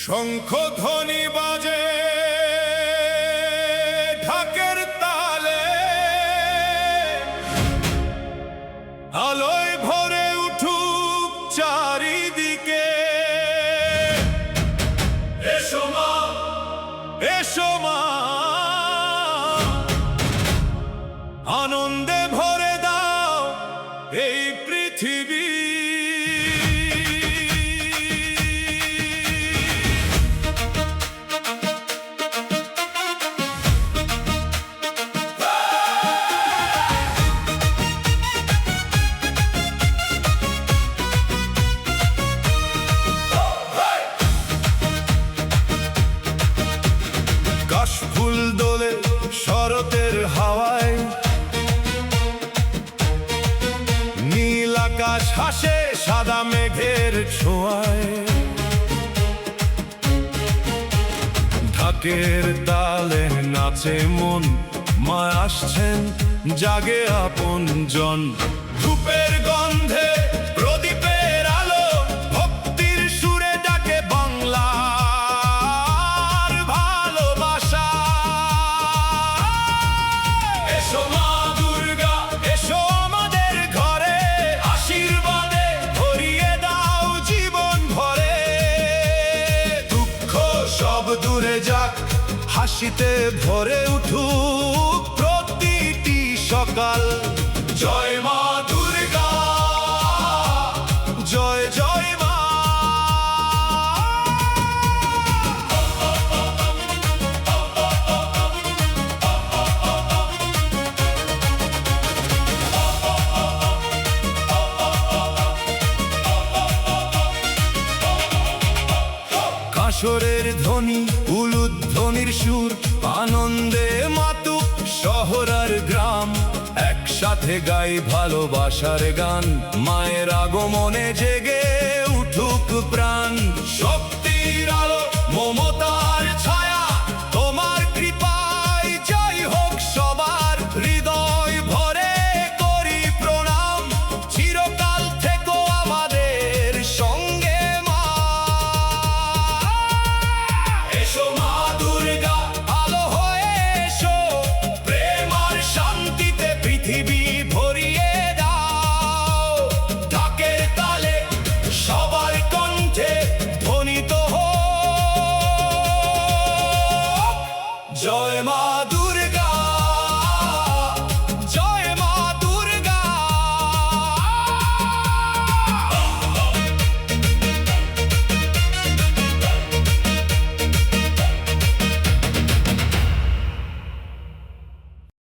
শঙ্খ ধ্বনি বাজে ঢাকের তালে, আলোয় ভরে উঠুক চারিদিকে। এসো মা, এসো মা, আনন্দে ভরে দাও এই পৃথিবী। কাশফুল দোলে শরতের হাওয়ায়, নীল আকাশ হাসে সাদা মেঘের ছোঁয়ায়। ঢাকের তালে নাচে মন, মা আসছেন জাগে আপনজন। ধূপের গন্ধে প্রদীপের আলো, ভক্তির সুরে ডাকে বাংলার ভালোবাসা। এসো মা দুর্গা, এসো আমাদের ঘরে, আশীর্বাদে ভরিয়ে দাও জীবন ভরে। দুঃখ সব দূরে যাক, হাসিতে ভরে উঠুক প্রতিটি সকাল। জয় মা দুর্গা, জয় জয় মা। কাঁসরের ধ্বনি, উলুধ্বনির সুর, আনন্দে মাতুক শহর আর গ্রাম। একসাথে গাই ভালোবাসার গান, মায়ের আগমনে জেগে উঠুক প্রাণ। সব